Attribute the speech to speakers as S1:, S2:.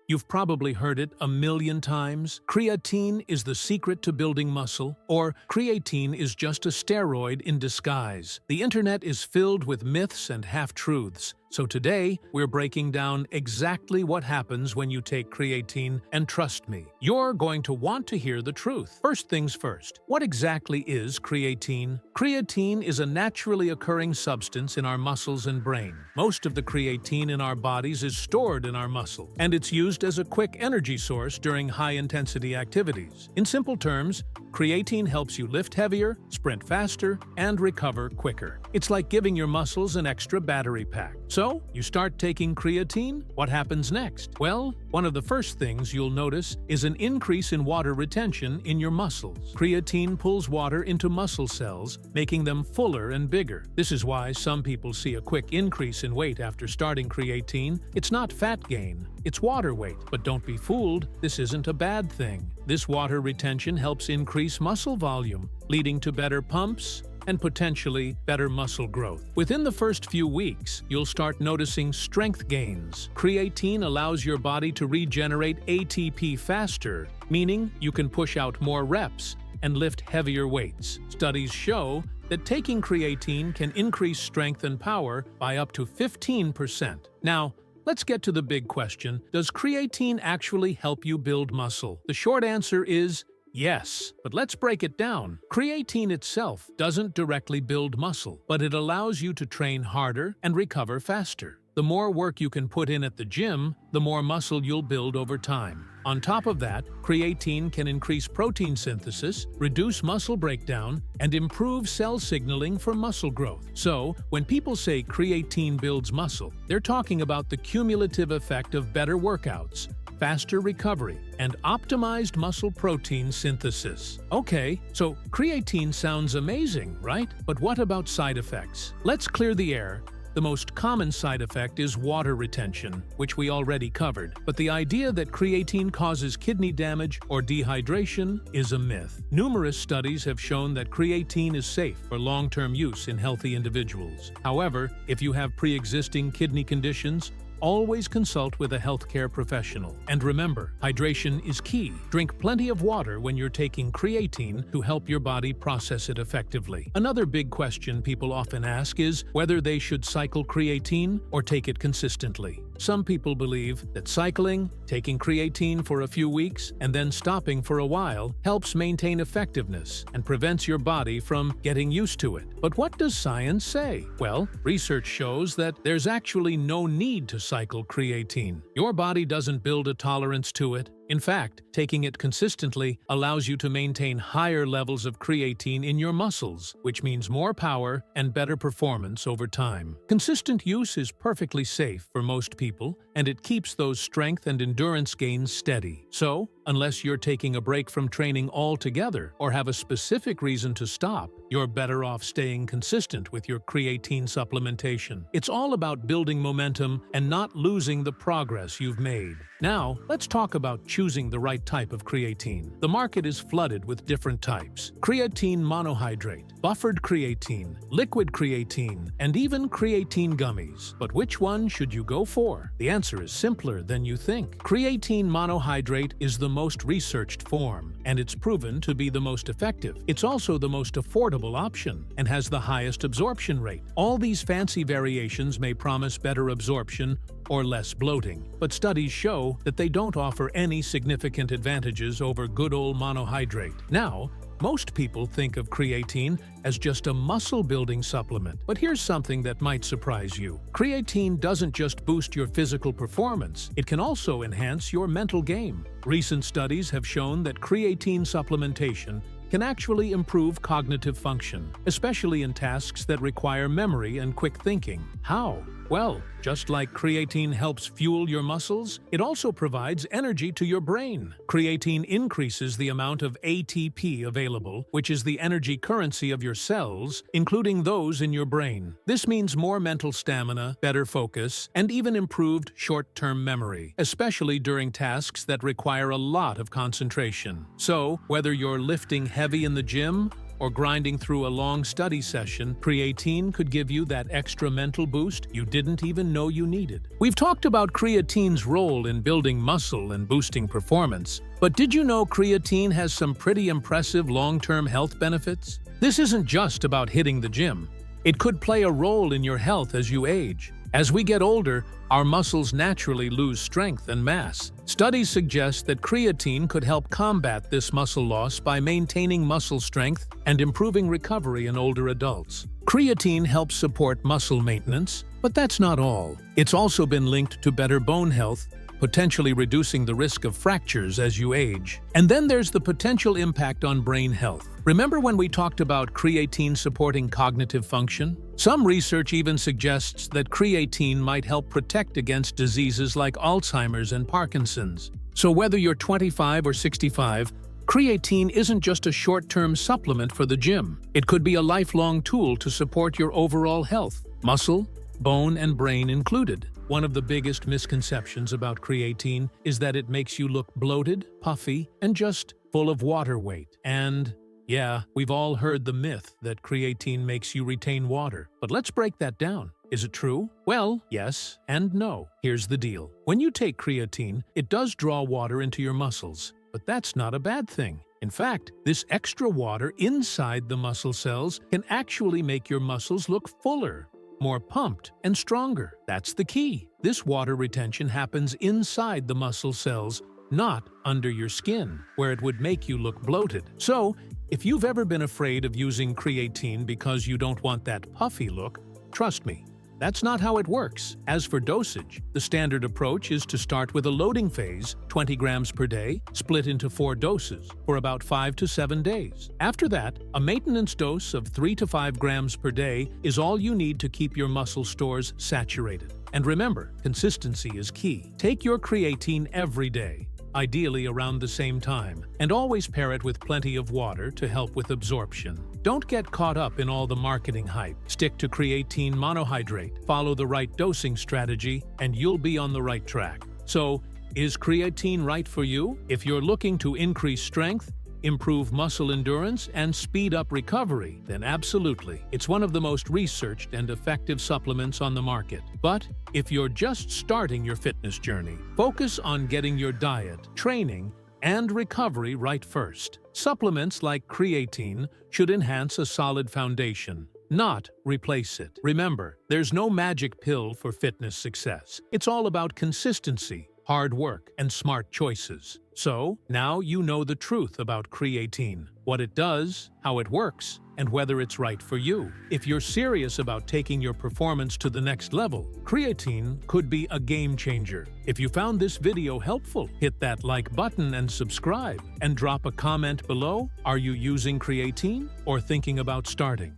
S1: You've probably heard it a million times. Creatine is the secret to building muscle, or creatine is just a steroid in disguise. The internet is filled with myths and half-truths. So today, we're breaking down exactly what happens when you take creatine, and trust me, you're going to want to hear the truth. First things first, what exactly is creatine? Creatine is a naturally occurring substance in our muscles and brain. Most of the creatine in our bodies is stored in our muscle, and it's used as a quick energy source during high-intensity activities. In simple terms, creatine helps you lift heavier, sprint faster, and recover quicker. It's like giving your muscles an extra battery pack. So, you start taking creatine, what happens next? Well, one of the first things you'll notice is an increase in water retention in your muscles. Creatine pulls water into muscle cells, making them fuller and bigger. This is why some people see a quick increase in weight after starting creatine. It's not fat gain, it's water weight. But don't be fooled, this isn't a bad thing. This water retention helps increase muscle volume, leading to better pumps and potentially better muscle growth. Within the first few weeks, you'll start noticing strength gains. Creatine allows your body to regenerate ATP faster, meaning you can push out more reps and lift heavier weights. Studies show that taking creatine can increase strength and power by up to 15%. Now, let's get to the big question. Does creatine actually help you build muscle? The short answer is yes, but let's break it down. Creatine itself doesn't directly build muscle, but it allows you to train harder and recover faster. The more work you can put in at the gym, the more muscle you'll build over time. On top of that, creatine can increase protein synthesis, reduce muscle breakdown, and improve cell signaling for muscle growth. So, when people say creatine builds muscle, they're talking about the cumulative effect of better workouts, faster recovery, and optimized muscle protein synthesis. Okay, so creatine sounds amazing, right? But what about side effects? Let's clear the air. The most common side effect is water retention, which we already covered. But the idea that creatine causes kidney damage or dehydration is a myth. Numerous studies have shown that creatine is safe for long-term use in healthy individuals. However, if you have pre-existing kidney conditions, always consult with a healthcare professional. And remember, hydration is key. Drink plenty of water when you're taking creatine to help your body process it effectively. Another big question people often ask is whether they should cycle creatine or take it consistently. Some people believe that cycling, taking creatine for a few weeks, and then stopping for a while helps maintain effectiveness and prevents your body from getting used to it. But what does science say? Well, research shows that there's actually no need to cycle creatine. Your body doesn't build a tolerance to it. In fact, taking it consistently allows you to maintain higher levels of creatine in your muscles, which means more power and better performance over time. Consistent use is perfectly safe for most people, and it keeps those strength and endurance gains steady. So, unless you're taking a break from training altogether or have a specific reason to stop, you're better off staying consistent with your creatine supplementation. It's all about building momentum and not losing the progress you've made. Now, let's talk about choosing the right type of creatine. The market is flooded with different types: creatine monohydrate, buffered creatine, liquid creatine, and even creatine gummies. But which one should you go for? The answer is simpler than you think. Creatine monohydrate is the most researched form, and it's proven to be the most effective. It's also the most affordable option and has the highest absorption rate. All these fancy variations may promise better absorption or less bloating, but studies show that they don't offer any significant advantages over good old monohydrate. Now, most people think of creatine as just a muscle-building supplement, but here's something that might surprise you. Creatine doesn't just boost your physical performance, it can also enhance your mental game. Recent studies have shown that creatine supplementation can actually improve cognitive function, especially in tasks that require memory and quick thinking. How? Well, just like creatine helps fuel your muscles, it also provides energy to your brain. Creatine increases the amount of ATP available, which is the energy currency of your cells, including those in your brain. This means more mental stamina, better focus, and even improved short-term memory, especially during tasks that require a lot of concentration. So, whether you're lifting heavy in the gym or grinding through a long study session, creatine could give you that extra mental boost you didn't even know you needed. We've talked about creatine's role in building muscle and boosting performance, but did you know creatine has some pretty impressive long-term health benefits? This isn't just about hitting the gym. It could play a role in your health as you age. As we get older, our muscles naturally lose strength and mass. Studies suggest that creatine could help combat this muscle loss by maintaining muscle strength and improving recovery in older adults. Creatine helps support muscle maintenance, but that's not all. It's also been linked to better bone health, potentially reducing the risk of fractures as you age. And then there's the potential impact on brain health. Remember when we talked about creatine supporting cognitive function? Some research even suggests that creatine might help protect against diseases like Alzheimer's and Parkinson's. So whether you're 25 or 65, creatine isn't just a short-term supplement for the gym. It could be a lifelong tool to support your overall health, muscle, bone, and brain included. One of the biggest misconceptions about creatine is that it makes you look bloated, puffy, and just full of water weight. And yeah, we've all heard the myth that creatine makes you retain water. But let's break that down. Is it true? Well, yes and no. Here's the deal. When you take creatine, it does draw water into your muscles. But that's not a bad thing. In fact, this extra water inside the muscle cells can actually make your muscles look fuller, more pumped, and stronger. That's the key. This water retention happens inside the muscle cells, not under your skin, where it would make you look bloated. So, if you've ever been afraid of using creatine because you don't want that puffy look, trust me, that's not how it works. As for dosage, the standard approach is to start with a loading phase, 20 grams per day, split into 4 doses, for about 5 to 7 days. After that, a maintenance dose of 3 to 5 grams per day is all you need to keep your muscle stores saturated. And remember, consistency is key. Take your creatine every day, ideally around the same time, and always pair it with plenty of water to help with absorption. Don't get caught up in all the marketing hype. Stick to creatine monohydrate, follow the right dosing strategy, and you'll be on the right track. So, is creatine right for you? If you're looking to increase strength, improve muscle endurance, and speed up recovery, then absolutely. It's one of the most researched and effective supplements on the market. But if you're just starting your fitness journey, focus on getting your diet, training, and recovery right first. Supplements like creatine should enhance a solid foundation, not replace it. Remember, there's no magic pill for fitness success. It's all about consistency, hard work, and smart choices. So, now you know the truth about creatine, what it does, how it works, and whether it's right for you. If you're serious about taking your performance to the next level, creatine could be a game changer. If you found this video helpful, hit that like button and subscribe, and drop a comment below. Are you using creatine or thinking about starting?